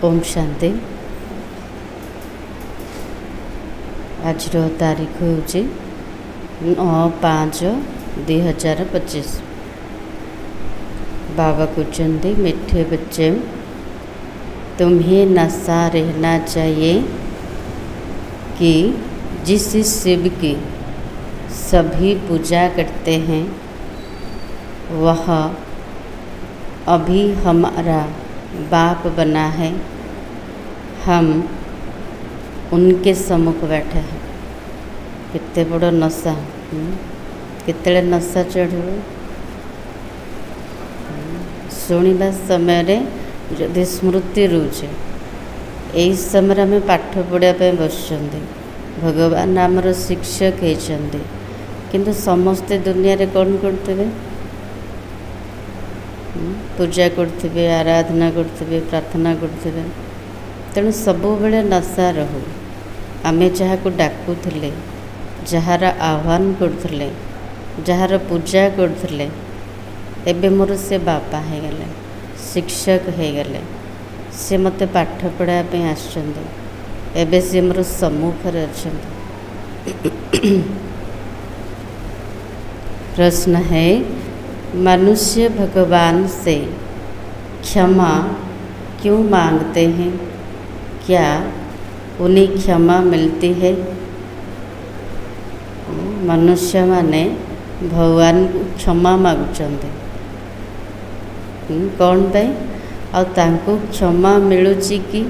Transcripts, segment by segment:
ओम शांति। आज तारीख हूँ 9/5/2025। बाबा कहते मीठे बच्चे, तुम्हें नशा रहना चाहिए कि जिस शिव की सभी पूजा करते हैं वह अभी हमारा बाप बना है। हम उनके सम्मुख बैठे हैं। कितने बड़ नशा, कितने नशा चढ़ो। शुणा समय जदि स्मृति रुचे यही समय आम पाठ पढ़ापी बस भगवान आमर शिक्षक होती, किंतु समस्ते दुनिया रे कौन करते, पूजा करते, आराधना करते, प्रार्थना करते। तेणु सबु बेले नशा रहू। आमे जहाँ को डाकुले, जार आह्वान करते, जार पूजा करते, एबे मोर से बापा हो गले, शिक्षक हो गले, से मते पाठ पढ़ापी आसछन्ते। एबे से मोर सम्मुखर अछन्ते। प्रश्न है, मनुष्य भगवान से क्षमा क्यों मांगते हैं? क्या उन्हें क्षमा मिलती है? मनुष्य माने भगवान को क्षमा मागुचंदे। कौन पे आ तांको क्षमा मिलुची कि?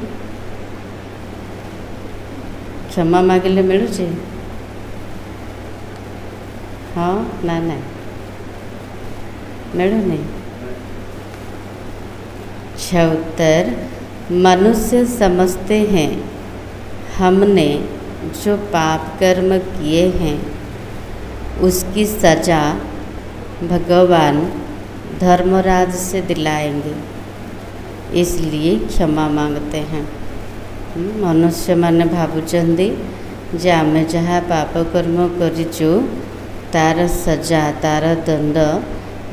क्षमा मागिले मिलुची? हाँ ना ना मिलुनी। उत्तर, मनुष्य समझते हैं हमने जो पाप कर्म किए हैं उसकी सजा भगवान धर्मराज से दिलाएंगे, इसलिए क्षमा मांगते हैं। मनुष्य माने भावुचंदी जे आमे जहाँ पाप कर्म करिचु तार सजा तार दंड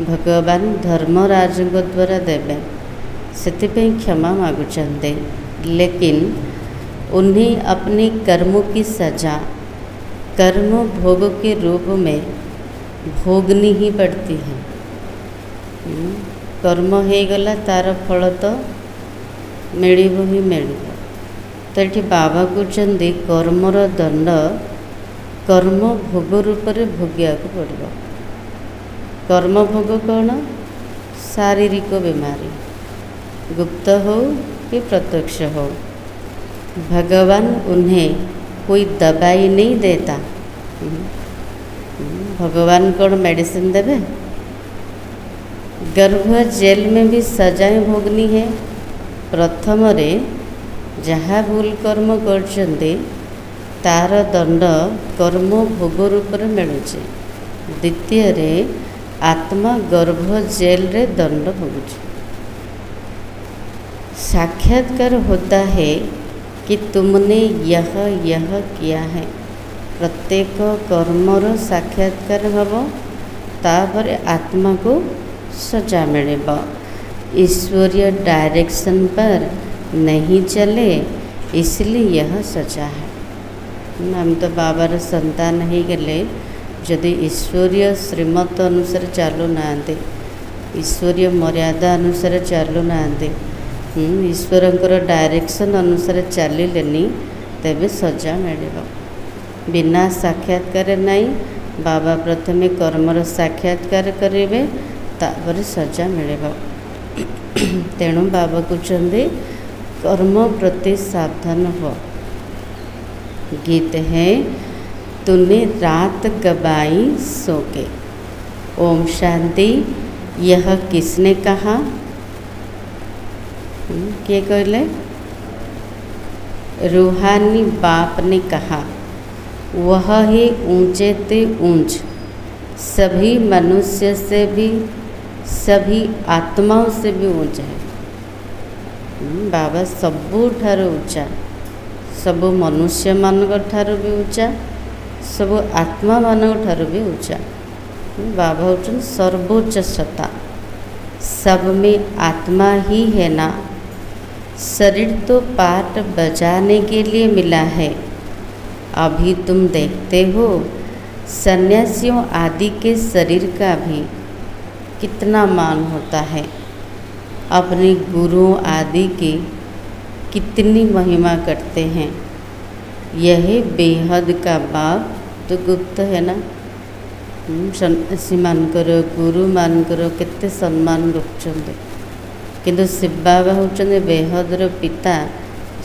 भगवान धर्मराज द्वारा देवे, ସେଥିପାଇଁ क्षमा मागुचंदे। लेकिन उन्हें अपने कर्मों की सजा कर्म भोग के रूप में भोगनी ही पड़ती है। कर्म हो गला तार फल तो मिलिब ही मिलिब। तो ये बाबा कहते कर्मर दंड कर्म भोग रूप में भोगिया पड़ो। कर्म भोग कौन? शारीरिक बीमारी, गुप्त हो कि प्रत्यक्ष हो, भगवान उन्हें कोई दवाई नहीं देता। भगवान कौन मेडिसिन देवे? गर्भ जेल में भी सजाएं भोगनी है। प्रथम रे जहाँ भूल कर्म करछन्ते तार दंड कर्म भोग रूप में मिलुचे। द्वितीय रे आत्मा गर्भ जेल रे दंड भोगुचे। साक्षात्कार होता है कि तुमने यह किया है। प्रत्येक कर्मर साक्षात्कार हम तापर आत्मा को सजा मिलेब। ईश्वरीय डायरेक्शन पर नहीं चले इसलिए यह सजा है। हम तो बाबार संतान हो गले, जदि ईश्वरीय श्रीमत अनुसार चलू ना, ईश्वरीय मर्यादा अनुसार चलू ना, ईश्वरंकर डायरेक्शन अनुसार चलिलेनी तेबे सजा मिलिब। बिना साक्षात्कार नहीं। बाबा प्रथमे कर्मर साक्षात्कार करेंगे तापर सजा मिलिब। तेणु बाबा कहते कर्म प्रति सावधान हो। गीत है, तूने रात गवाई सो के। ओम शांति। यह किसने कहा? के कहले? रूहानी बाप ने कहा। वह ही ऊंचे ते ऊंच, सभी मनुष्य से भी, सभी आत्माओं से भी ऊंचा है। बाबा सबुठार ऊंचा, सबु मनुष्य मानक ठार भी ऊंचा, सबु आत्मा मानक ठार भी ऊंचा। बाबा होचन सर्वोच्च सत्ता। सब में आत्मा ही है ना, शरीर तो पाठ बजाने के लिए मिला है, अभी तुम देखते हो सन्यासियों आदि के शरीर का भी कितना मान होता है, अपने गुरुओं आदि की कितनी महिमा करते हैं। यह बेहद का भाव तो गुप्त है ना। सन्यासी मानकर गुरु मानकर केते सम्मान रखुଛନ୍ତି, किंतु शिव बाबा होचंदे बेहदर पिता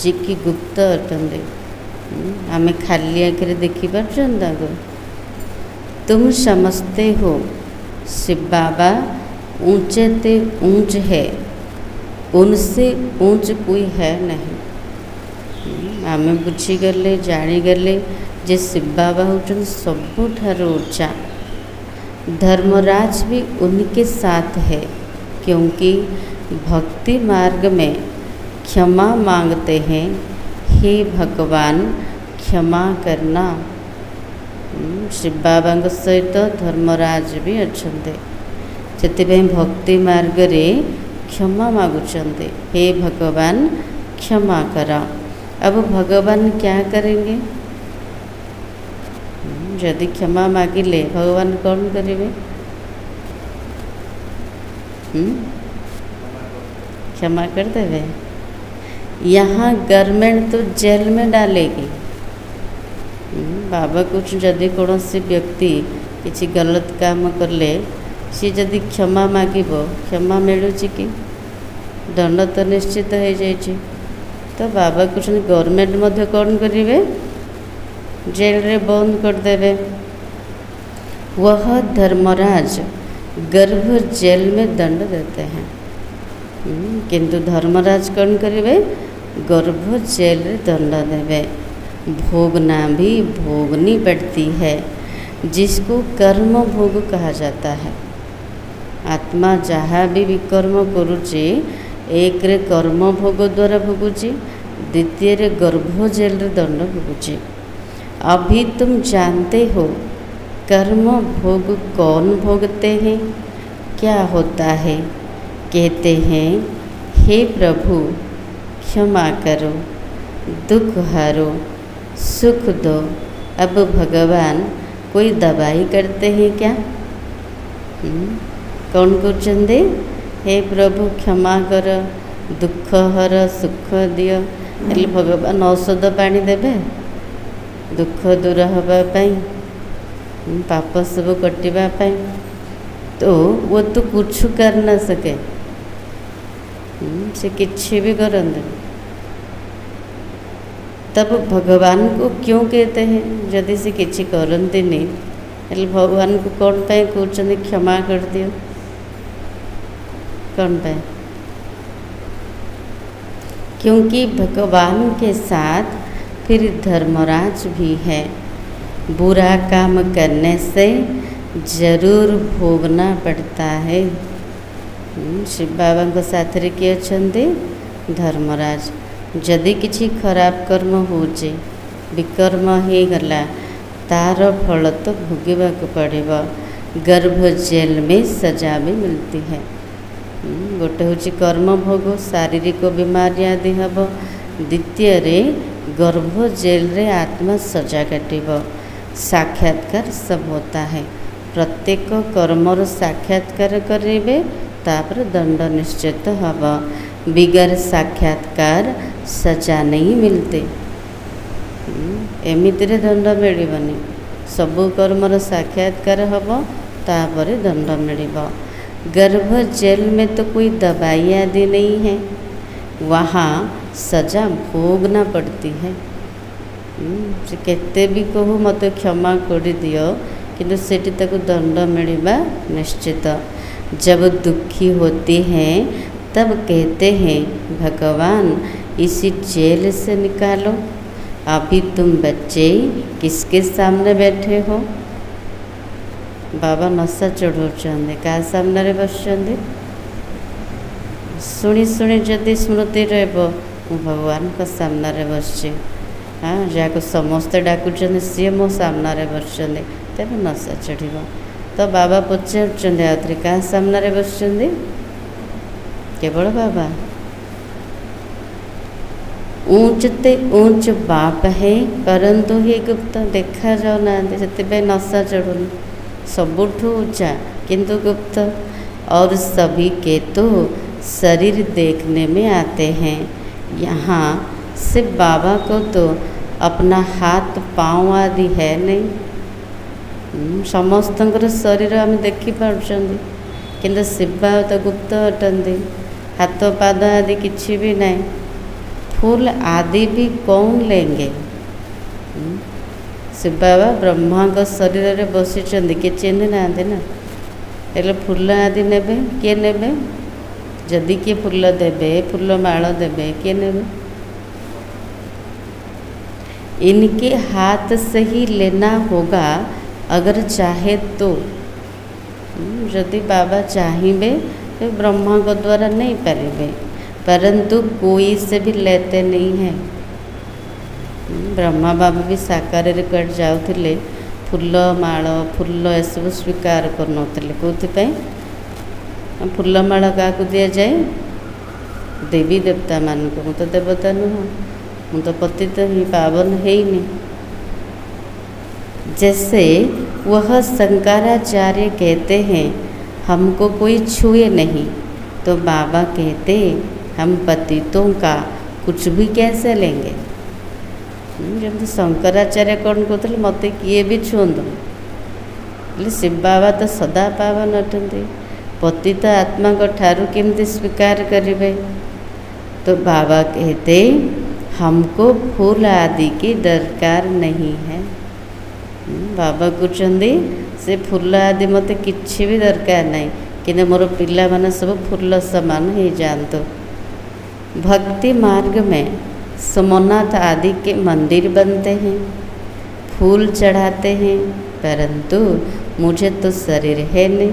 जी की गुप्त अटंदे। आमे खाली आखिरे देखी पारछन। तुम समझते हो शिव बाबा ऊंचे ते ऊंच है, उनसे ऊंच कोई है नहीं। आमे बुझीगले जानीगले जे शिव बाबा होचंदे सबुठार ऊंचा। धर्मराज भी उनके साथ है, क्योंकि भक्ति मार्ग में क्षमा मांगते हैं, हे भगवान क्षमा करना। शिव बाबा सहित धर्मराज भी अच्छे, से भक्ति मार्ग रे क्षमा मागुचंदे, हे भगवान क्षमा करा। अब भगवान क्या करेंगे? यदि क्षमा मागिले भगवान कौन करेंगे? क्षमा कर देवे। यहाँ गवर्नमेंट तो जेल में डालेगी। बाबा कुछ जदि कौन सी व्यक्ति किसी गलत काम करले सी जदि क्षमा मागिब, क्षमा मिलूची कि? दंड तो निश्चित हो जाए। तो बाबा कुछ गवर्नमेंट मध्य कौन करेंगे? जेल रे बंद कर देवे। वह धर्मराज गर्भ जेल में दंड देते हैं, किंतु धर्मराज कौन करेंगे? गर्भ जेल रे दंड देवे। भोगना भी भोगनी पड़ती है, जिसको कर्म भोग कहा जाता है। आत्मा जहाँ भी विकर्म करुचे, एक रे कर्म भोग द्वारा भोगुची, द्वितीय रे गर्भ जेल रे दंड भोगुची। अभी तुम जानते हो कर्म भोग कौन भोगते हैं, क्या होता है? कहते हैं, हे प्रभु क्षमा करो, दुख हरो, सुख दो। अब भगवान कोई दवाई करते हैं क्या? कौन करचंदे? हे प्रभु क्षमा कर, दुख हर, सुख दियो। हेले भगवान औषध पानी देवे दुख दूर होगापाई, पाप सब कटिवापाई? तो वो तो कुछ कर न सके, से किसी भी करते। तब भगवान को क्यों कहते हैं यदि से किसी करते नहीं? हेले भगवान को कौन पाई कहते क्षमा कर दियो? कौन पाए? क्योंकि भगवान के साथ फिर धर्मराज भी है। बुरा काम करने से जरूर भोगना पड़ता है। शिव बाबा को साथ रे किए छंदे धर्मराज। जदि किसी खराब कर्म होचे, विकर्म हो गला, तार फल तो भोगवा को पड़ेगा। गर्भ जेल में सजा भी मिलती है। गोटे हूँ कर्म भोग, शारीरिक बीमारी आदि हम। द्वितीय रे गर्भ जेल रे आत्मा सजा काटिब। साक्षात्कार सब होता है। प्रत्येक कर्मर साक्षात्कार करेंगे, तापर दंड निश्चित हब। बिगर साक्षात्कार सजा नहीं मिलते। एमितिरे दंड मिलबनी। सबु कर्मर साक्षात्कार हब, तापर दंड मिलिब। गर्भ जेल में तो कोई दवाई आदि नहीं है, वहाँ सजा भोगना पड़ती है। केते भी कहू मत क्षमा कर दियो, किंतु सेठी तक दंड मिलवा निश्चित। जब दुखी होते हैं तब कहते हैं, भगवान इसी जेल से निकालो। अभी तुम बच्चे किसके सामने बैठे हो? बाबा नशा चढ़ाऊँ क्या सामने रे बसुँच? शुणी शुणी जदि स्मृति रहा भगवान को सामने रे बस। हाँ, जहाँ समस्ते डाकुन सी मो सामने बस, तेज नशा चढ़। तो बाबा पचार आउे क्या सामने बस? केवल बाबा। ऊंचते ऊंच बाप है परंतु हे गुप्त देखा जाऊना से नशा चढ़ुन सबुठू ऊंचा किंतु गुप्त। और सभी के तो शरीर देखने में आते हैं, यहाँ से बाबा को तो अपना हाथ पाँव आदि है नहीं। समस्त शरीर आम देखिपुं किंतु शिव बाबा तो गुप्त अटंती, हाथ पाद आदि किछि भी नहीं। फूल आदि भी कौन लेंगे? शिव बाबा ब्रह्मा को शरीर में बसी किए चिन्ह ना हेल्ले फूल आदि नेबे किए नेबे? जदि किए फूल देबे फूल माल देबे किए नेबे? इनके हाथ से ही लेना होगा अगर चाहे तो। यदि बाबा चाहिए तो ब्रह्मा को द्वारा नहीं पारे, परंतु कोई से भी लेते नहीं हैं। ब्रह्मा बाबा भी साकार कट जाऊले फूल माल फूल एसब स्वीकार कर फूल माल क्या दि जाए? देवी देवता मान को। मु तो देवता नुह, मु तो पतित ही पावन है ही नहीं। जैसे वह शंकराचार्य कहते हैं हमको कोई छुए नहीं, तो बाबा कहते हम पतितों का कुछ भी कैसे लेंगे? जब शंकराचार्य कौन कहते मत किए भी छुअंतु, शिव बाबा तो सदा पावन अटंती, पतित आत्मा को ठारू केमती स्वीकार करेंगे? तो बाबा कहते हमको फूल आदि की दरकार नहीं है। बाबा कहते से फूल आदि मत किसी भी दरकार नहीं, कि मोर पिला माने सब फूल समान हो जातु। भक्ति मार्ग में सोमनाथ आदि के मंदिर बनते हैं, फूल चढ़ाते हैं, परंतु मुझे तो शरीर है नहीं।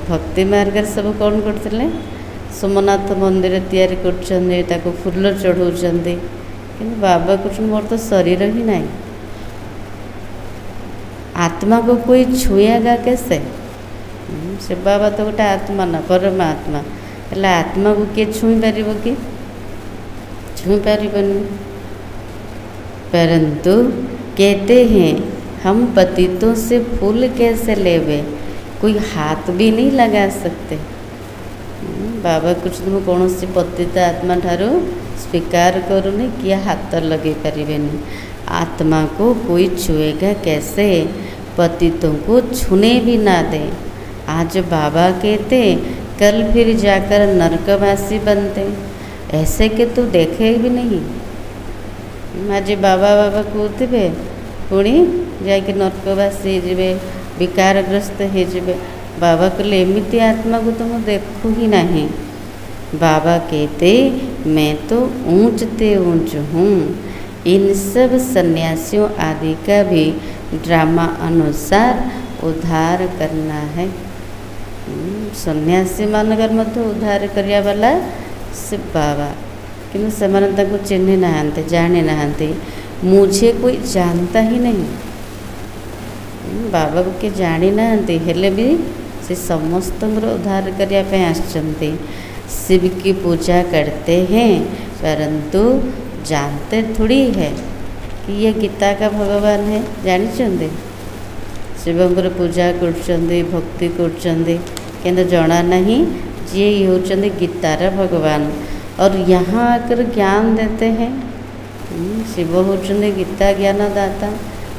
भक्ति मार्ग सब कौन करते? सोमनाथ मंदिर तैयारी कर फूल चढ़ाऊँच, कि बाबा कुछ मोर तो शरीर ही नहीं। आत्मा को कोई छुएगा कैसे? शिव बाबा तो गोटे आत्मा ना परमात्मा, हेल्ले आत्मा को किए छुई पार कि? छुई पारनी। परंतु कहते हैं हम पतितों से फूल कैसे लेवे? कोई हाथ भी नहीं लगा सकते। बाबा कुछ तुम कौन सी पतित आत्मा ठारू स्वीकार करूनी किए हाथ लगे पारे? आत्मा को कोई छुएगा कैसे? पतितों को छूने भी ना दे। आज बाबा कहते कल फिर जाकर नरकवासी बनते, ऐसे के तो देखे भी नहीं। आज बाबा बाबा कहते पुणी जाकि नरकवासी हे विकारग्रस्त हो। बाबा कहले एमती आत्मा को तो मैं देखू ही नहीं। बाबा कहते मैं तो ऊंचते ऊंच हूँ। इन सब सन्यासियों आदि का भी ड्रामा अनुसार उद्धार करना है। सन्यासी मानकर मत उद्धार करिया वाला शिव बाबा, कि से चिन्ह ना जानी ना, मुझे कोई जानता ही नहीं। बाबा को किए जानी ना, हेले भी से समस्त उद्धार करने आसचंती। शिव की पूजा करते हैं, परंतु जानते थोड़ी है कि ये गीता का भगवान है। जानी शिवंकर पूजा कर भक्ति कर जना नहीं जी ये होचंदे गीतार भगवान। और यहाँ आकर ज्ञान देते हैं। शिव होचंदे गीता ज्ञान दाता,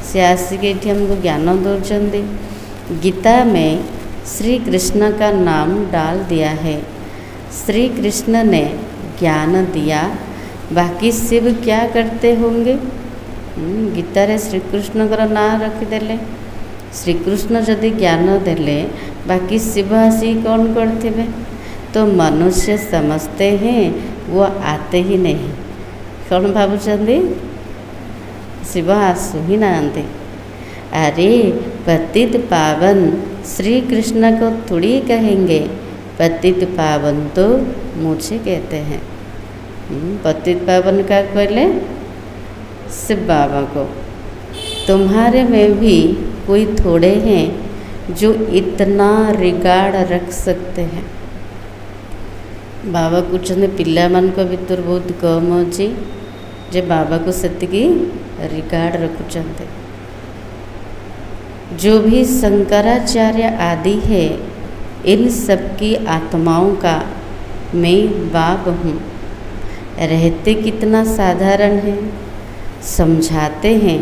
से आसिक ये हमको ज्ञान दौरान। गीता में श्री कृष्ण का नाम डाल दिया है। श्री कृष्ण ने ज्ञान दिया, बाकी शिव क्या करते होंगे? गीता रे श्री कृष्ण का नाम रखिदेले। श्रीकृष्ण जदि ज्ञान देले, बाकी शिव आसी कौन करते? तो मनुष्य समझते हैं वो आते ही नहीं। कौन भावुंट शिव आसु ही ना। अरे पतित पावन श्री कृष्ण को थोड़ी कहेंगे, पतित पावन तो मुझे कहते हैं। पतित पावन का कहले शिव बाबा को। तुम्हारे में भी कोई थोड़े हैं जो इतना रिगार्ड रख सकते हैं। बाबा कहते पिला मान भीतर बहुत कम अच्छी जे बाबा को सेतिकी रिगार्ड रखुचंते। जो भी शंकराचार्य आदि है, इन सब की आत्माओं का मैं बाप हूँ। रहते कितना साधारण है, समझाते हैं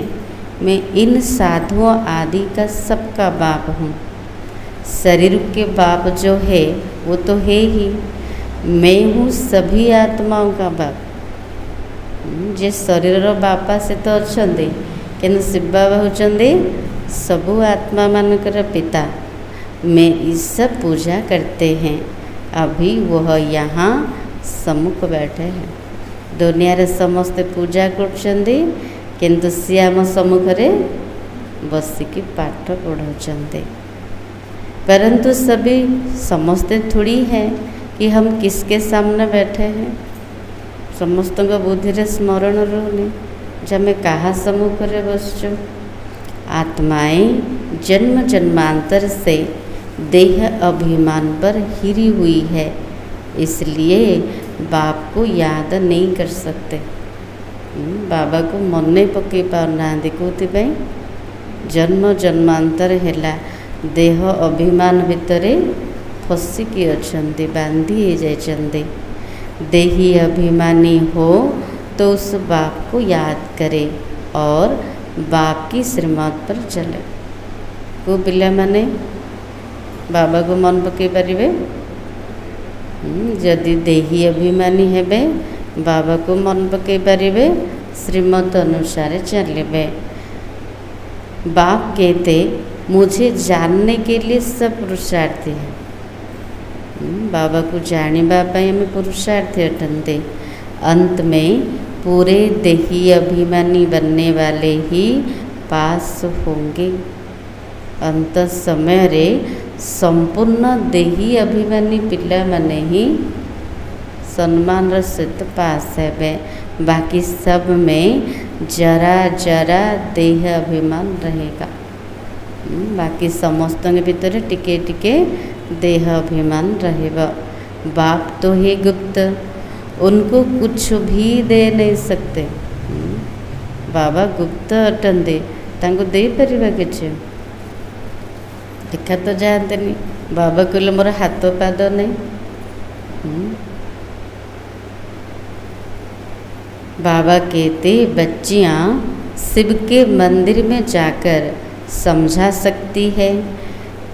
मैं इन साधुओं आदि का सबका बाप हूँ। शरीर के बाप जो है वो तो है ही, मैं हूँ सभी आत्माओं का बाप। जे शरीर बापा से तो अच्छा कि शिव बाबा होचंदे सबु आत्मा मानकर पिता। मैं इस सब पूजा करते हैं। अभी वह यहाँ सम्मुख बैठे हैं। दुनिया रे समस्ते पूजा करछंदे, किंतु श्याम सम्मुख रे बसिकी पाठ पढ़ाउछंदे। परंतु सभी समस्ते थोड़ी हैं कि हम किसके सामने बैठे हैं। समस्त बुद्धि रे स्मरण रहने जमे कहा सम्मुख रे बसचो। आत्माएं जन्म जन्मांतर से देह अभिमान पर हिरी हुई है, इसलिए बाप को याद नहीं कर सकते। बाबा को मन नहीं पकई पाना कौन जन्म जन्मांतर है देह अभिमान भितरे फसिकी अच्छे बांधी जाइए। देही अभिमानी हो तो उस बाप को याद करे और बाप की श्रीमत पर चले। को पिला माने बाबा को मन पकई पारे। जदि देही अभिमानी हेबे बाबा को मन पकई पारे, श्रीमत अनुसार चलिबे। बाप कहते मुझे जानने के लिए सब पुरुषार्थी है। बाबा को जानिबा पई हमें पुरुषार्थी अटंते। अंत में पूरे देही अभिमानी बनने वाले ही पास होंगे। अंत समय रे संपूर्ण देही अभिमानी पिला माने ही सम्मान सहित पास है। बाकी सब में जरा जरा देह अभिमान रहेगा। बाकी समस्त के भीतर टिके टिके देह अभिमान रहेगा। बाप तो है गुप्त, उनको कुछ भी दे नहीं सकते। बाबा गुप्त अटंदे, तांको दे परिबा किछ देखा तो जानते नहीं। बाबा कहले मोर हाथ पाद नहीं। बाबा कहते बच्चियाँ शिव के मंदिर में जाकर समझा सकती है।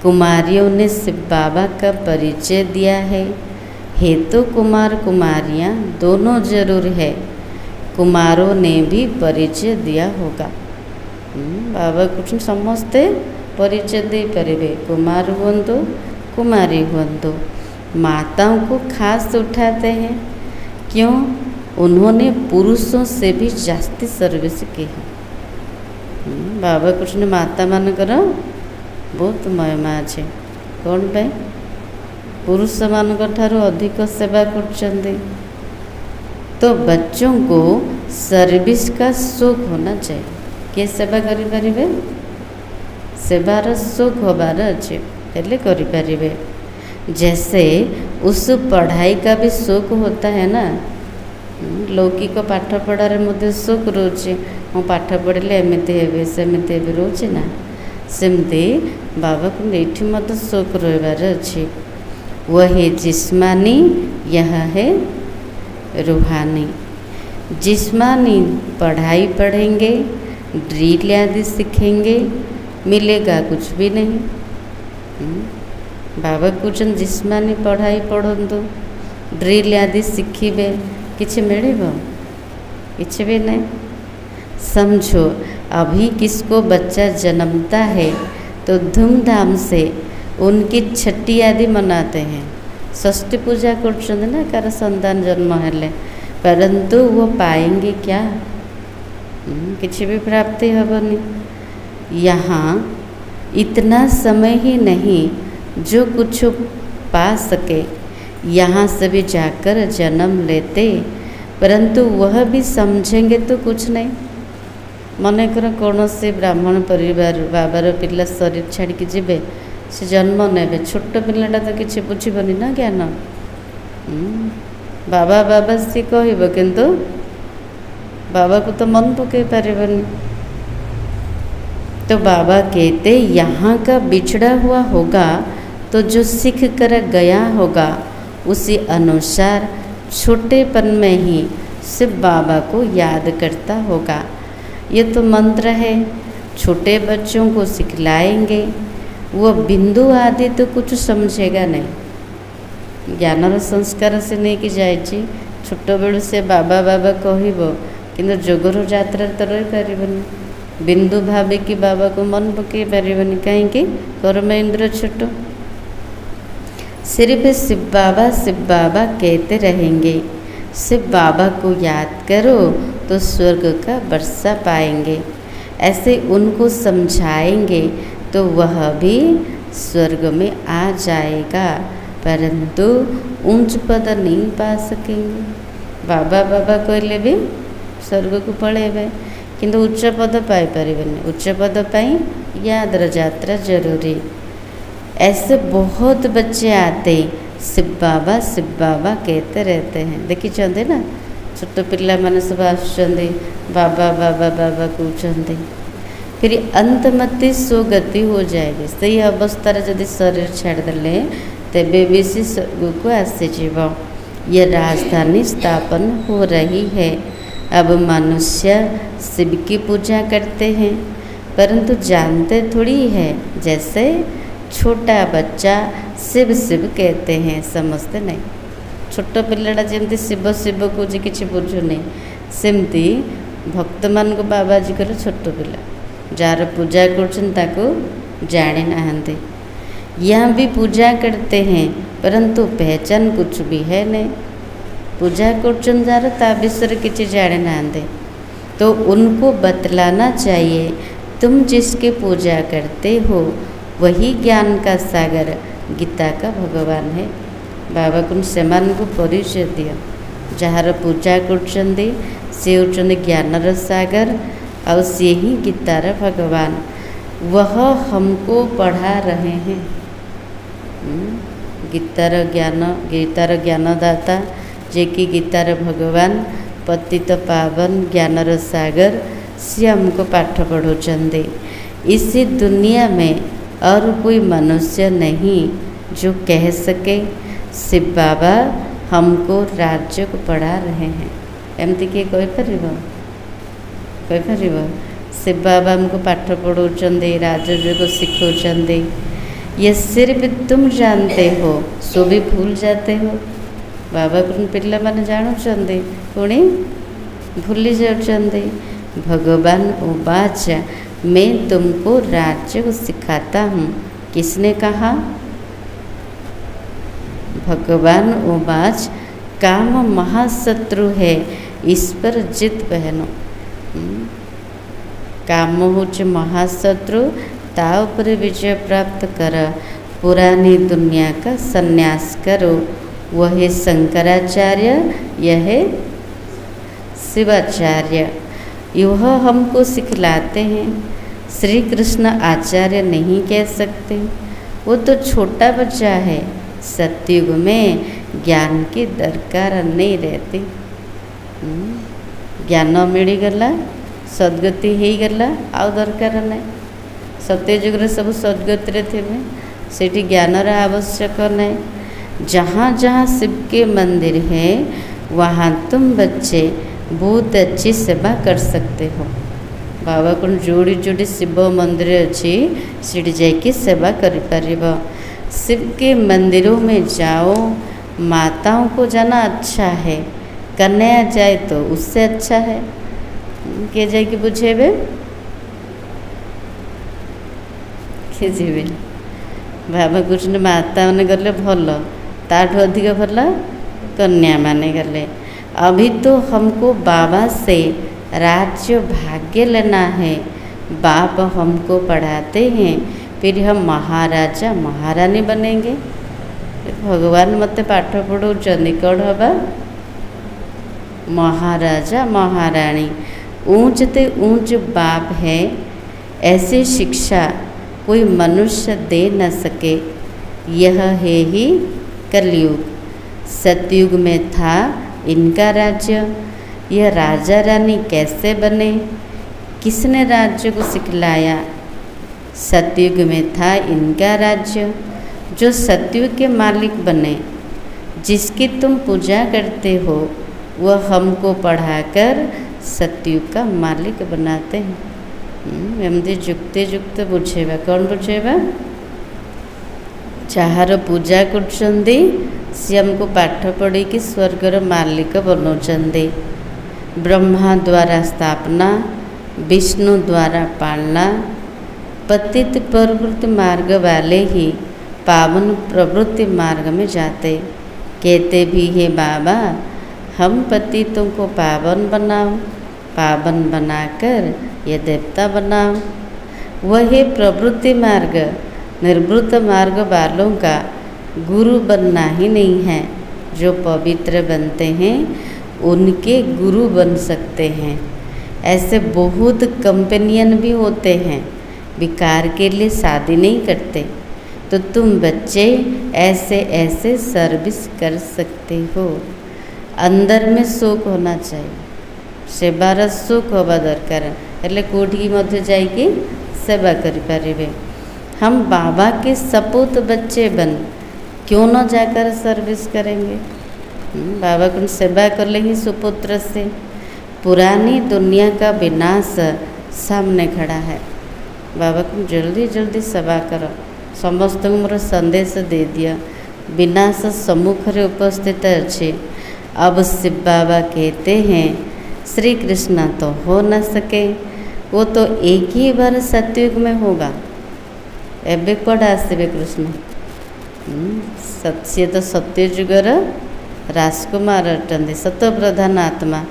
कुमारियों ने शिव बाबा का परिचय दिया है तो कुमार कुमारियाँ दोनों जरूर है। कुमारों ने भी परिचय दिया होगा। बाबा कुछ समझते परिचय दे पारे। कुमार हुंतु कुमारी हुंतु माताओं को खास उठाते हैं। क्यों? उन्होंने पुरुषों से भी जास्ती सर्विस की है। बाबा कृष्ण माता मानकर बहुत महिमा अच्छे। कौन पे पुरुष मान ठारू अधिक सेवा कर। तो बच्चों को सर्विस का शौक होना चाहिए। किए सेवा करें? सेवार शौक होबार अच्छे हेले करें। जैसे उस पढ़ाई का भी शौक होता है ना। लौकिक पाठ पढ़ार मध्य शौक रोचे। मु पाठ पढ़ले एमती हे सेमती हे रोचे ना। सेमती बाबा को ये मत शौक रही अच्छे। वह है जिस्मानी, यह है रूहानी। जिस्मानी पढ़ाई पढ़ेंगे, ड्रिल आदि सीखेंगे, मिलेगा कुछ भी नहीं। बाबा कुछ जिस्मानी पढ़ाई पढ़ंतु, ड्रिल आदि शिखिबे, किछ मिलेगा? किछ भी नहीं। समझो अभी किसको बच्चा जन्मता है तो धूमधाम से उनकी छठी आदि मनाते हैं। षष्ठी पूजा कर ना कार संतान जन्म हेले, परंतु वो पाएंगे क्या? किसी भी प्राप्ति हेबनी। यहाँ इतना समय ही नहीं जो कुछ पा सके यहाँ से भी जाकर जन्म लेते, परंतु वह भी समझेंगे तो कुछ नहीं। मनेकर कौन से ब्राह्मण परिवार बाबार पिला शरीर छाड़ी जीवे, से जन्म ने छोट पिलाटा तो किसी बुझीबनी ना ज्ञान। बाबा बाबा सी कह किंतु बाबा को तो मन पकई पारिबनी। तो बाबा कहते यहाँ का बिछड़ा हुआ होगा तो जो सीख कर गया होगा उसी अनुसार छोटेपन में ही सिर्फ बाबा को याद करता होगा। ये तो मंत्र है, छोटे बच्चों को सिखलाएंगे, वो बिंदु आदि तो कुछ समझेगा नहीं। ज्ञानर संस्कार से नहीं कि जाइए छोट बेलू से बाबा बाबा कहब किंतु जोगर यात्रा तो रही पारबनी। बिंदु भावे कि बाबा को मन पकई पारबनी, कहीं कर्म इंद्र छोट। सिर्फ शिव बाबा कहते रहेंगे। शिव बाबा को याद करो तो स्वर्ग का वर्षा पाएंगे। ऐसे उनको समझाएंगे तो वह भी स्वर्ग में आ जाएगा, परंतु ऊंच पद नहीं पा सकेंगे। बाबा बाबा कहले भी स्वर्ग को पड़ेबे किंतु उच्च पद पाई पारिबेनी। उच्च पद पाई याद यात्रा जरूरी। ऐसे बहुत बच्चे आते शिव बाबा कहते रहते हैं। देखी चंदे ना छोट पिला माने सब आसुचंदे बाबा बाबा बाबा कहते, फिर अंतमति सुगति हो जाएगी। सही अवस्था जदि शरीर छाड़देले तेबे भी से स्वर्ग को आसीजीव। यह राजधानी स्थापन हो रही है। अब मनुष्य शिव की पूजा करते हैं परंतु जानते थोड़ी है। जैसे छोटा बच्चा शिव शिव कहते हैं, समझते नहीं। छोट पिलाटा जमी शिव शिव कौच कि बुझुनी, सेमती भक्त मान को बाबाजी कर छोट पिला जार पूजा कर जानी ना। यहाँ भी पूजा करते हैं परंतु पहचान कुछ भी है नहीं। पूजा कर जार ता विषय किसी जाने ना, तो उनको बतलाना चाहिए तुम जिसकी पूजा करते हो वही ज्ञान का सागर गीता का भगवान है। बाबा को सेमान को परिचय दियो। जार पूजा करछंदी से होचंदी ज्ञानर सागर और से ही गीतार भगवान। वह हमको पढ़ा रहे हैं। गीतार ज्ञानदाता जे कि गीतार भगवान पतित पावन ज्ञानर सागर से हमको पाठ पढ़ाउछंदी। इसी दुनिया में और कोई मनुष्य नहीं जो कह सके शिव बाबा हमको राज्य को पढ़ा रहे हैं। एमती किए कहीपर शिव बाबा हमको पाठ पढ़ाउछंदी, राजयोग को सिखाउछंदी। ये सिर्फ तुम जानते हो, सो भी भूल जाते हो। बाबा को पिला माने जानुछंदी पुणी भूली जाउछंदी। भगवान उवाच मैं तुमको राज्य को सिखाता हूँ। किसने कहा? भगवान उवाच काम महाशत्रु है, इस पर जित पहनो। काम होच महाशत्रु, ता पर विजय प्राप्त कर। पुरानी दुनिया का संन्यास करो। वह है शंकराचार्य, यह है शिवाचार्य। यह हमको सिखलाते हैं। श्री कृष्ण आचार्य नहीं कह सकते, वो तो छोटा बच्चा है। सतयुग में ज्ञान की दरकार नहीं रहती। ज्ञान मिलगला सद्गति हो गला, आउ दरकार नहीं। सत्ययुग सब सद्गति थे, सेठी ज्ञानर आवश्यक नहीं। जहाँ जहाँ शिव के मंदिर है वहाँ तुम बच्चे बहुत अच्छी सेवा कर सकते हो। बाबा को जोड़ी जोड़ी शिव मंदिर अच्छी सीढ़ी जाकि सेवा कर पारिब। शिव के मंदिरों में जाओ, माताओं को जाना अच्छा है, कन्या जाए तो उससे अच्छा है। के जाए कि बुझेबे खेजीबे। बाबा कृष्ण माता मैंने गले भल, ताठू अधिक भल कन्या माने गले। अभी तो हमको बाबा से राज्य भाग्य लेना है। बाप हमको पढ़ाते हैं, फिर हम महाराजा महारानी बनेंगे। भगवान मत पाठ पढ़ाउछंदी कौन हवा? महाराजा महारानी। ऊंच ते ऊंच बाप है, ऐसी शिक्षा कोई मनुष्य दे न सके। यह है ही कलयुग। सतयुग में था इनका राज्य, यह राजा रानी कैसे बने, किसने राज्य को सिखलाया। सतयुग में था इनका राज्य, जो सतयुग के मालिक बने। जिसकी तुम पूजा करते हो वह हमको पढ़ाकर सतयुग का मालिक बनाते हैं। एमती जुक्ति जुक्त बुझेबा, कौन बुझेबा? जार पूजा करछंदी सी हमको पाठ पढ़ी कि स्वर्गर मालिक बनाउछंदी। ब्रह्मा द्वारा स्थापना, विष्णु द्वारा पालना। पतित प्रवृत्ति मार्ग वाले ही पावन प्रवृत्ति मार्ग में जाते। कहते भी है बाबा हम पतितों को पावन बनाओ, पावन बनाकर ये देवता बनाओ। वही प्रवृत्ति मार्ग निर्वृत्त मार्ग वालों का गुरु बनना ही नहीं है। जो पवित्र बनते हैं उनके गुरु बन सकते हैं। ऐसे बहुत कंपेनियन भी होते हैं, विकार के लिए शादी नहीं करते। तो तुम बच्चे ऐसे ऐसे सर्विस कर सकते हो। अंदर में सुख होना चाहिए, सेवार सुख होगा दरकार, हेले कोठी मध्य जाइए सेवा करें। हम बाबा के सपूत बच्चे बन क्यों न जाकर सर्विस करेंगे। बाबा को सेवा कर लेंगे सुपुत्र से। पुरानी दुनिया का विनाश सामने खड़ा है। बाबा को जल्दी जल्दी सेवा करो। समस्त को मोर संदेश दे दिया, विनाश सम्मुख रे उपस्थित अच्छे। अब शिव बाबा कहते हैं श्री कृष्ण तो हो न सके, वो तो एक ही बार सतयुग में होगा। एबे कड़ा आसबे कृष्ण, सी तो सत्ययुगर राजकुमार अटंती, सत प्रधान आत्मा।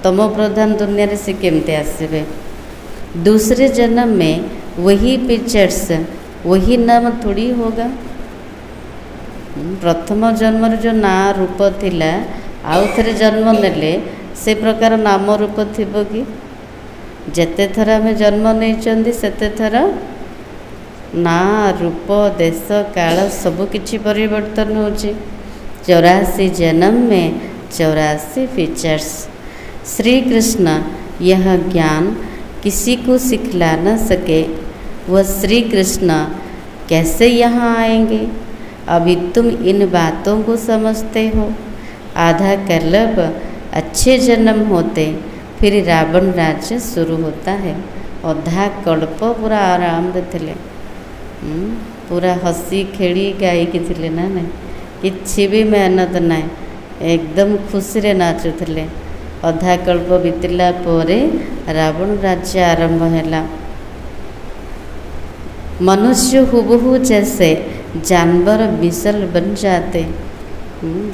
तमो प्रधान दुनिया रे से केमते आसबे। दूसरे जन्म में वही पिक्चर्स वही नाम थोड़ी होगा। प्रथम जन्म जो ना रूप थिला आउ थे जन्म नेले से प्रकार नाम रूप थिबो कि? जेते थर आम जन्म नहीं सेते थर ना रूप देश काल सब किछि परिवर्तन होछि। 84 जन्म में 84 फीचर्स। श्री कृष्ण यह ज्ञान किसी को सिखला न सके, वह श्री कृष्ण कैसे यहाँ आएंगे? अभी तुम इन बातों को समझते हो। आधा कल्प अच्छे जन्म होते, फिर रावण राज्य शुरू होता है। अधा कल्प पूरा आराम थे, पूरा हसी खेड़ी गायकी थे ना, किसी भी मेहनत ना, एकदम खुशी रे नाचुले। अधा कल्प बीतला परे रावण राज्य आरंभ है। मनुष्य हुबहू जैसे जानवर विशल बन जाते।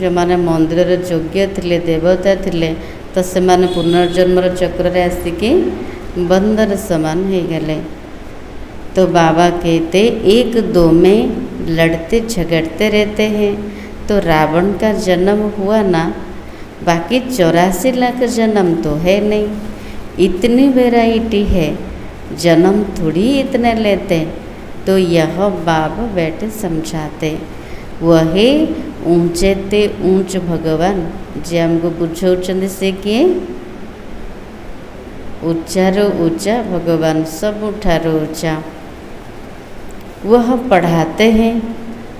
जो माने मंदिर योग्य थे देवता थे तो से माने पुनर्जन्म चक्र रे आसिकी बंदर समान हो गले। तो बाबा कहते एक दो में लड़ते झगड़ते रहते हैं। तो रावण का जन्म हुआ ना, बाकी 84 लाख जन्म तो है नहीं। इतनी वैरायटी है, जन्म थोड़ी इतने लेते। तो यह बाबा बैठे समझाते। वही ऊंचे ते ऊंच भगवान जे हमको बुझाउछंदी से किए? ऊंचारो ऊंचा भगवान, सब ठारो ऊंचा। वह पढ़ाते हैं।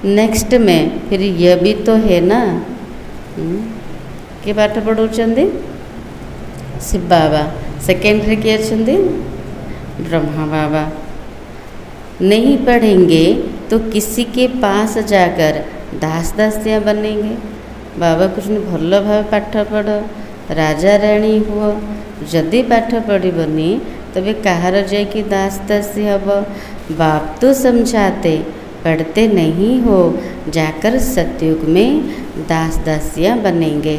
नेक्स्ट में फिर यह भी तो है ना कि पाठ पढ़ाउछंदी शिव बाबा। सेकेंडरी किए अछंदी ब्रह्मा बाबा। नहीं पढ़ेंगे तो किसी के पास जाकर दास दासियाँ बनेंगे। बाबा कुछ भल भाव पाठ पढ़, राजा राणी हुआ। जदि पाठ पढ़बनी तबे कहार जाकि दास दासी हब। बाप तो समझाते, पढ़ते नहीं हो, जाकर सतयुग में दास दासियाँ बनेंगे।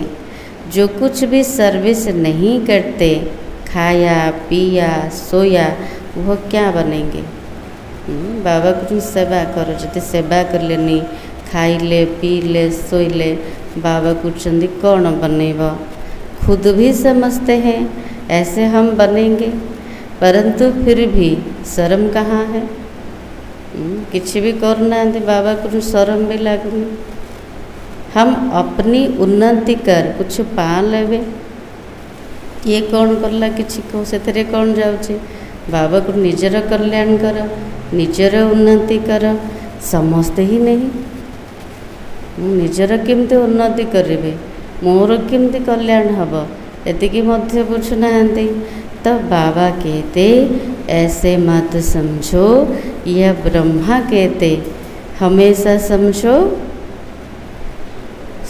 जो कुछ भी सर्विस नहीं करते, खाया पिया सोया, वह क्या बनेंगे? बाबा कुछ सेवा करो। जब सेवा कर लेनी, खाइले पीले सोइले, बाबा कुछ कौन बनेब? खुद भी समझते हैं ऐसे हम बनेंगे, परंतु फिर भी शर्म कहाँ है? किसी भी करना बाबा कुछ शर्म भी लगुनी। हम अपनी उन्नति कर कुछ पा लेवे, किए कौन कला किसी को से कौन जाऊँचे बाबा को निजर कल्याण कर निजर उन्नति कर समस्ते ही नहीं निजर केमती उन्नति करेंगे मोर केमती कल्याण हम एतिकी मध्य बुझुना तो बाबा कहते ऐसे मत समझो यह ब्रह्मा कहते हमेशा समझो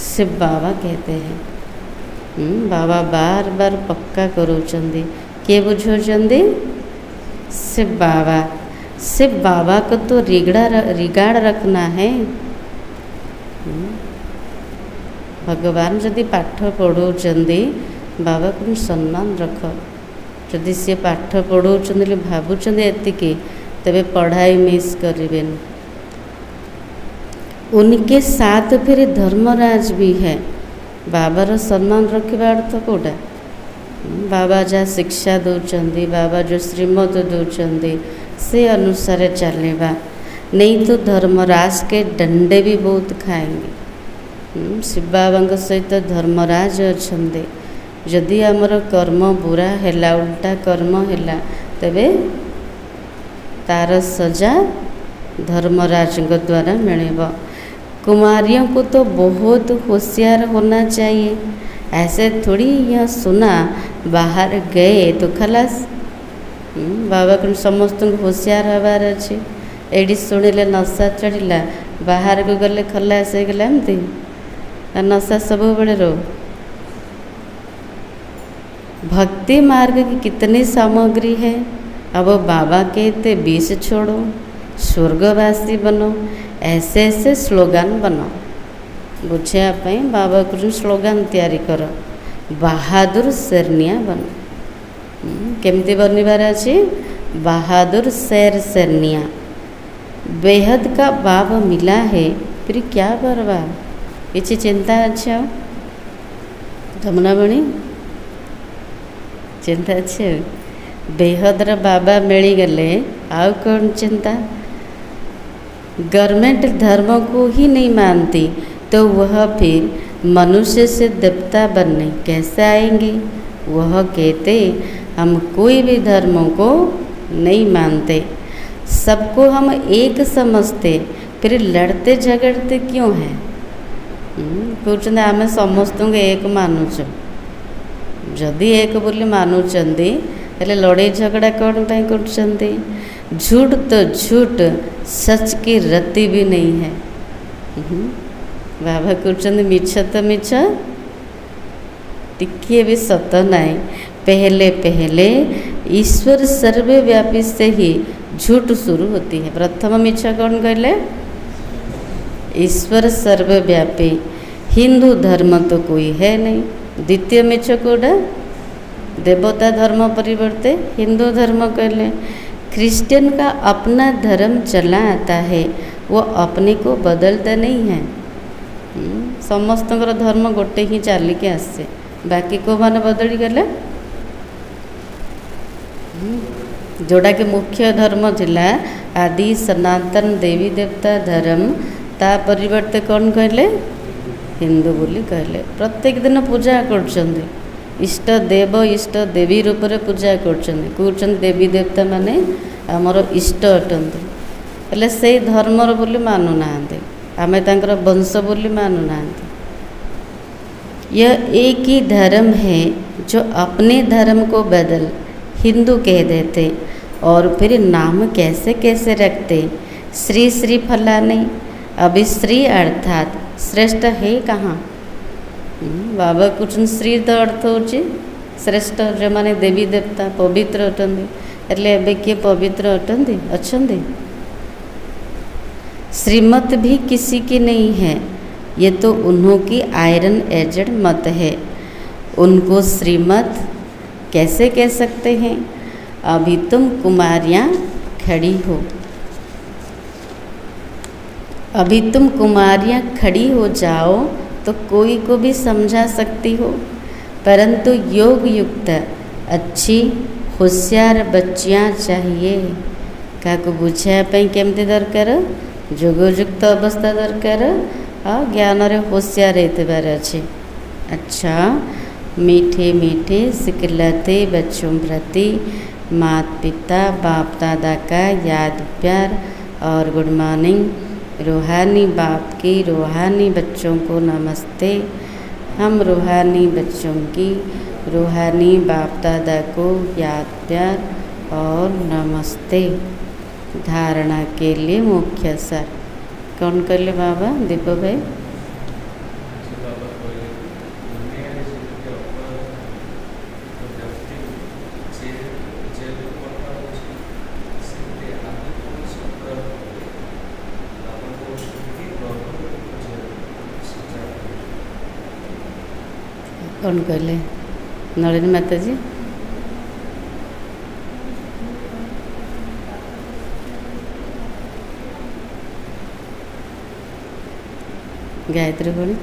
शिव बाबा कहते हैं बाबा बार बार पक्का करोचंदी किए बुझोचंदी शिव बाबा को तो रिगाड़ रखना है। भगवान जदि पाठ पढ़ौचंदी बाबा को सम्मान रख जदि सी पाठ पढ़ौचंदी भावुचंदी एतिकी तबे पढ़ाई मिस करें। उनके साथ फिर धर्मराज भी है बाबार सम्मान रखा अर्थ कौटा बाबा जहाँ शिक्षा दौरान बाबा जो श्रीमत दौरान से अनुसार चलेगा नहीं तो धर्मराज के डंडे भी बहुत खाएंगे। शिव बाबा सहित धर्मराज अच्छा जदि आमर कर्म बुरा है उल्टा कर्म है तेबे तार सजा धर्मराज द्वारा मिलेगा। कुमारियों को तो बहुत होशियार होना चाहिए ऐसे थोड़ी यह सुना बाहर गए तो खलास बाबा को समस्त होशियार हबार अच्छे एडी शुणिले नशा चढ़ला बाहर को गले खलास हो गला एमती नशा सब बड़े रो। भक्ति मार्ग की कितनी सामग्री है अब बाबा कहते विष छोड़ो स्वर्गवासी बनो ऐसे ऐसे स्लोगान बनाओ बुझापी बाबा को स्लोगान तैयारी कर बहादुर शेरनिया बनो केमती बनबार अच्छे बहादुर शेरनिया बेहद का भाव मिला है फिर क्या करवा किसी चिंता अच्छा जमुना बणी चिंता अच्छे बेहदर बाबा मिली गले आउ कौन चिंता। गवर्नमेंट धर्म को ही नहीं मानती तो वह फिर मनुष्य से देवता बनने कैसे आएंगे। वह कहते हम कोई भी धर्मों को नहीं मानते सबको हम एक समझते फिर लड़ते झगड़ते क्यों हैं। कहते आम समस्त एक मानुच जदि एक बोली मानुचंदी हेले लड़ाई झगड़ा कौन पाई करछंदी। झूठ तो झूठ सच की रत्ती भी नहीं है। बाबा कहते मिछ तो मिछ टिकिए भी सत नहीं। पहले पहले ईश्वर सर्वव्यापी से ही झूठ शुरू होती है। प्रथम मिछ कौन कहले ईश्वर सर्वव्यापी हिंदू धर्म तो कोई है नहीं। द्वितीय मिछ कौटा देवता धर्म परिवर्ते हिंदू धर्म कहले। क्रिश्चियन का अपना धर्म चला आता है वो अपने को बदलता नहीं है। समस्त धर्म गोटे ही चलिके आसे बाकी को मान बदली गले जोड़ा कि मुख्य धर्म थिला आदि सनातन देवी देवता धर्म ता परिवर्ते कौन कहले हिंदू बोली कहले। प्रत्येक दिन पूजा कर इष्ट देव इष्ट देवी रूप में पूजा कर देवी देवता माने आमर इष्ट अटंती हेले से धर्मर बोली मानुना आमे तांकर वंश बोली मानुना। यह एक ही धर्म है जो अपने धर्म को बदल हिंदू कह देते और फिर नाम कैसे कैसे रखते श्री श्री फलाने। अभी श्री अर्थात श्रेष्ठ है कहाँ। बाबा कुछ श्री तो अर्थ हो श्रेष्ठ जो माने देवी देवता पवित्र अटंती एले एबे किए पवित्र अटंती अच्छंती। श्रीमत भी किसी की नहीं है ये तो उन्हों की आयरन एजेड मत है। उनको श्रीमत कैसे कह सकते हैं। अभी तुम कुमारियाँ खड़ी हो अभी तुम कुमारियाँ खड़ी हो जाओ तो कोई को भी समझा सकती हो परंतु योग युक्त अच्छी होशियार बच्चियाँ चाहिए। क्या बुझापी केमती दरकार जोगयुक्त अवस्था दरकार आ ज्ञान रे होशियार होते अच्छे। अच्छा मीठे मीठे सिखलाते बच्चों प्रति माता पिता बाप दादा का याद प्यार और गुड मॉर्निंग। रूहानी बाप की रूहानी बच्चों को नमस्ते। हम रूहानी बच्चों की रूहानी बाप दादा को याद प्यार और नमस्ते। धारणा के लिए मुख्य सार कौन कहले बाबा? दीप भाई। कौन कहले? नलिनी माता जी। गायत्री भणी।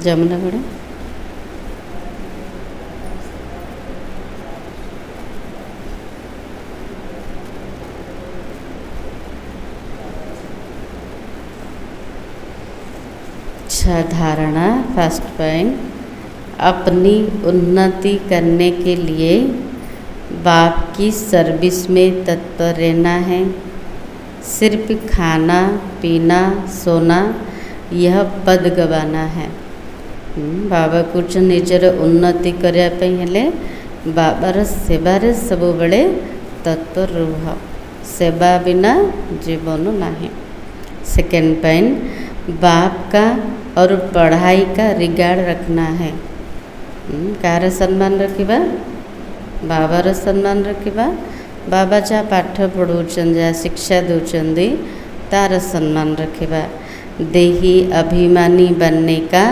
जमुना भणी। धारणा फर्स्ट पॉइंट, अपनी उन्नति करने के लिए बाप की सर्विस में तत्पर रहना है। सिर्फ खाना पीना सोना यह पद गवाना है। बाबा कुछ निजर उन्नति करने हेले बाबार सेवारे सब बड़े तत्पर रुह। सेवा बिना जीवन नहीं। सेकेंड पॉइंट, बाप का और पढ़ाई का रिगार्ड रखना है। कार सम्मान रखा? बाबार सम्मान रखा। बाबा जहाँ पाठ पढ़ाऊँ जहाँ शिक्षा दौरान तार सम्मान रखा। देही अभिमानी बनने का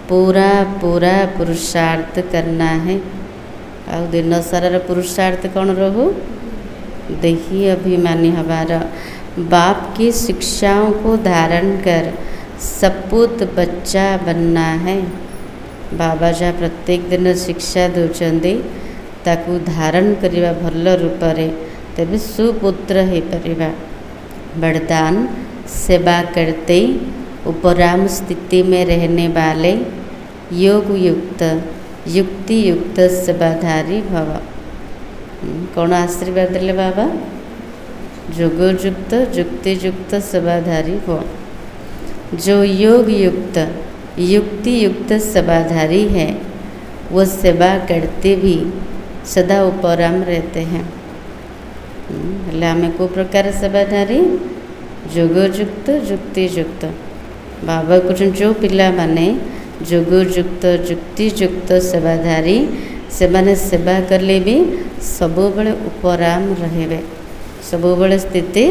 पूरा पूरा पुरुषार्थ करना है। आ दिन सारा पुरुषार्थ कौन रहू? देही अभिमानी हमारा। बाप की शिक्षाओं को धारण कर सपूत बच्चा बनना है। बाबा जहाँ प्रत्येक दिन शिक्षा दौरान ताकू धारण करवा भल रूपरे तेज सुपुत्र हो पारिबा। वरदान, सेवा करते उपराम स्थिति में रहने वाले योग युक्त युक्ति युक्त सेवाधारी भव। कौन आशीर्वाद देले बाबा? योग युक्त युक्ति युक्त सेवाधारी हो। जो योग युक्त युक्ति युक्त सेवाधारी है वो सेवा करते भी सदा उपराम रहते हैं। आम को प्रकार सेवाधारी? योग युक्त युक्ति युक्त। बाबा कुछ जो पिला माने योग युक्त युक्ति युक्त सेवाधारी से माने सेवा कले भी सब बड़े उपराम रहे। सब बड़े स्थिति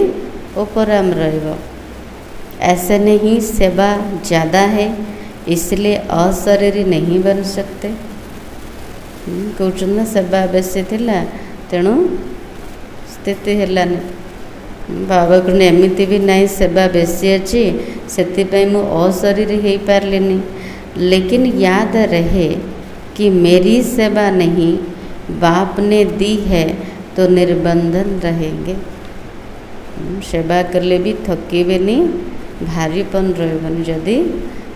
उपराम रहिबो। ऐसे नहीं सेवा ज़्यादा है इसलिए अशरीरी नहीं बन सकते। कहना सेवा बेसी थिला तेणु स्थिति हेलानी। बाबा को एमती भी नहीं सेवा बेसी अच्छी से मु अशरीरी हो पारलिनी। लेकिन याद रहे कि मेरी सेवा नहीं बाप ने दी है तो निर्बंधन रहेंगे। सेवा करले भी थकेबे नहीं, भारीपन रही। जदि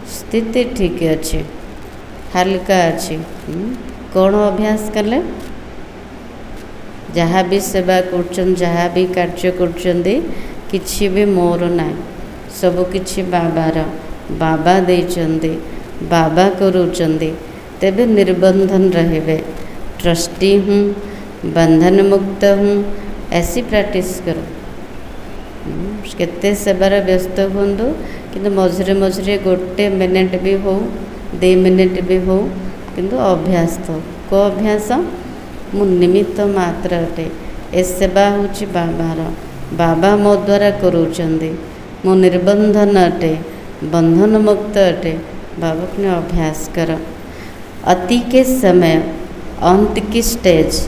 स्थिति ठीक अच्छे हल्का अच्छे कौन अभ्यास कले जहाँ भी सेवा कर जहाँ भी कार्य कर भी मोर ना सबकि बाबार। बाबा देचंदे बाबा करूचंदे तेबे निर्बंधन रहे। ट्रस्टी हूँ, बंधन मुक्त हूँ, ऐसी प्रैक्टिस करो। केते सेवार व्यस्त हूँ कि मझे मझे गोटे मिनिट भी हो 2 मिनिट भी हो किंतु अभ्यास तो को अभ्यास मु निमित्त मात्र अटे। ए सेवा हूँ बाबार। बाबा मो द्वारा करूचंदे मो निर्बंधन अटे, बंधन मुक्त अटे। बाबा ने अभ्यास कर। अति के समय अंत की स्टेज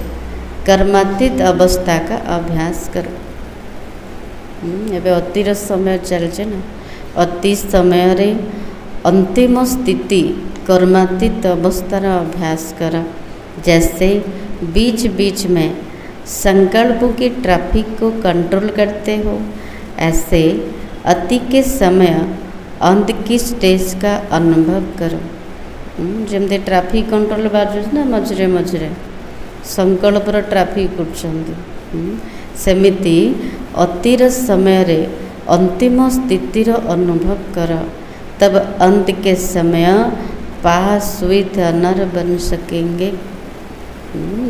कर्मातीत अवस्था का अभ्यास करो। एबे अतिर समय चलছে ना। अति समय रे अंतिम स्थिति कर्मातीत अवस्थार अभ्यास कर। जैसे बीच बीच में संकल्पों की ट्रैफिक को कंट्रोल करते हो, ऐसे अति के समय अंत की स्टेज का अनुभव करो। जमती ट्रैफिक कंट्रोल बाजुच ना मझे मझे संकल्पर ट्रैफिक करमिति अतिर समय रे अंतिम स्थितिर अनुभव कर, तब अंत के समय पास विथ ऑनर बन सकेंगे।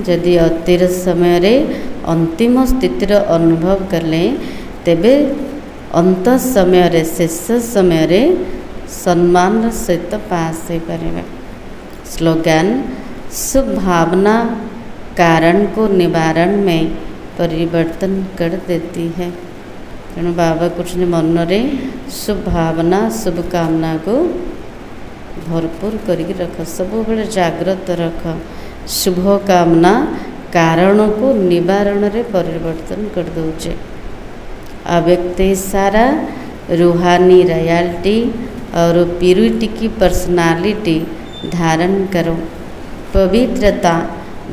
यदि अतिर समय रे अंतिम स्थितिर अनुभव कले तेबे अंत समय रे शेष समय रे सम्मान सहित पास हो पारे। स्लोगन सुभावना कारण को निवारण में परिवर्तन कर देती है। तेणु बाबा कुछ मन रे शुभभावना शुभकामना को भरपूर करके रख, सब बेले जागृत रख। शुभ कामना कारण को निवारण रे परिवर्तन कर दौचे। अव्यक्त सारा रूहानी रॉयल्टी और प्यूरिटी की पर्सनालिटी धारण करो। पवित्रता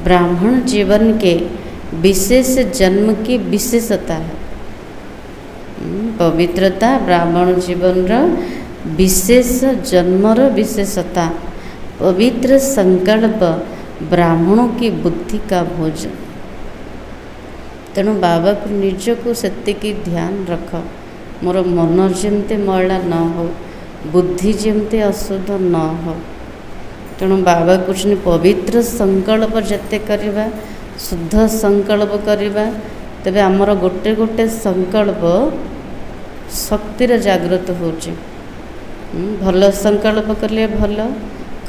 ब्राह्मण जीवन के विशेष जन्म की विशेषता है। पवित्रता ब्राह्मण जीवन रा विशेष जन्मर विशेषता। पवित्र संकल्प ब्राह्मणों की बुद्धि का भोजन। तेणु बाबा को निज को सेतिकी ध्यान रख, मोर मन जमते मैला न हो, बुद्धि जमते अशुद्ध न हो। तेणु बाबा कुछ पवित्र संकल्प जते करवा, शुद्ध संकल्प करवा, तेबे आमर गोटे गोटे संकल्प शक्तिर जागृत होचे। भल संकल्प कले भल,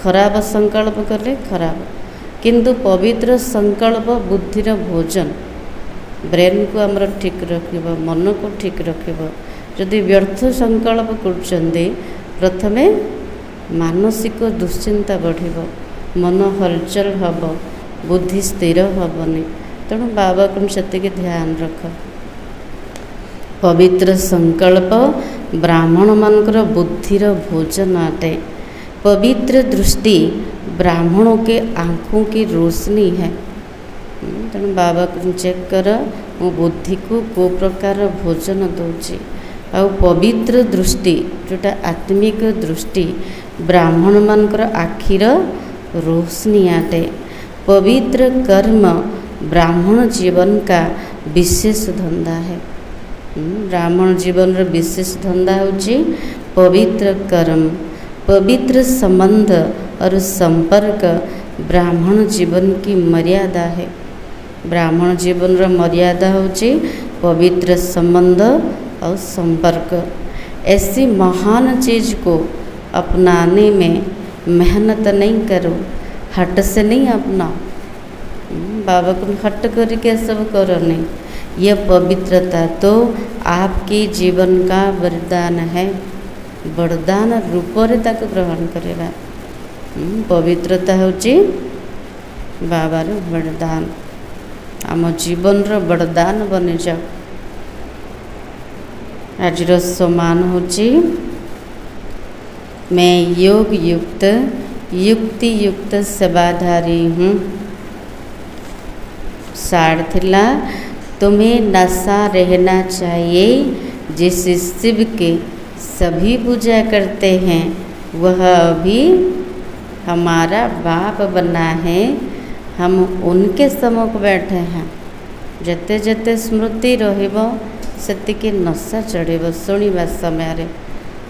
खराब संकल्प कले खराब। किंतु पवित्र संकल्प बुद्धिर भोजन, ब्रेन को आमर ठीक रखिब, मन को ठीक रखिब। जदि व्यर्थ संकल्प करछन्ते प्रथमे मानसिक दुश्चिंता बढ़िब, मन हलचल हब, बुद्धि स्थिर हबनी। तेणु बाबा को सेतिकी ध्यान रख। पवित्र संकल्प ब्राह्मण मानकर बुद्धिर भोजन अटे। पवित्र दृष्टि ब्राह्मणों के आँखों की रोशनी है। तेणु बाबा को चेक कर मो बुद्धि को प्रकार भोजन दूची। आ पवित्र दृष्टि जोटा आत्मिक दृष्टि ब्राह्मण मानकर आखिर रोशनी आटे। पवित्र कर्म ब्राह्मण जीवन का विशेष धंधा है। ब्राह्मण जीवन रो विशेष धंधा होची पवित्र कर्म। पवित्र संबंध और संपर्क ब्राह्मण जीवन की मर्यादा है। ब्राह्मण जीवन रो मर्यादा होची पवित्र संबंध और संपर्क। ऐसी महान चीज़ को अपनाने में मेहनत नहीं करो, हट से नहीं अपनाओ। बाबा को हट करके सब करो नहीं। यह पवित्रता तो आपके जीवन का वरदान है। वरदान रूप रे ताको ग्रहण करेगा। पवित्रता होची बाबार वरदान। आम जीवन रो वरदान बनी जाओ। आज सम्मान होची मैं योग युक्त युक्ति युक्त सेवाधारी हूँ। सार थिला तुम्हें नशा रहना चाहिए। जिस शिव के सभी पूजा करते हैं वह अभी हमारा बाप बना है। हम उनके सम्मुख बैठे हैं। जते जते स्मृति रहिबो सेतिके नशा चढ़ेब। शुणा समय रे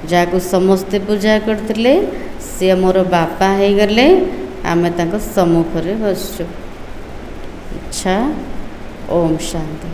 जाको समस्ते पूजा करते सी मोर बापा हो गले, आमे ताको सम्मुख रे बसचु। अच्छा, ओम शांति।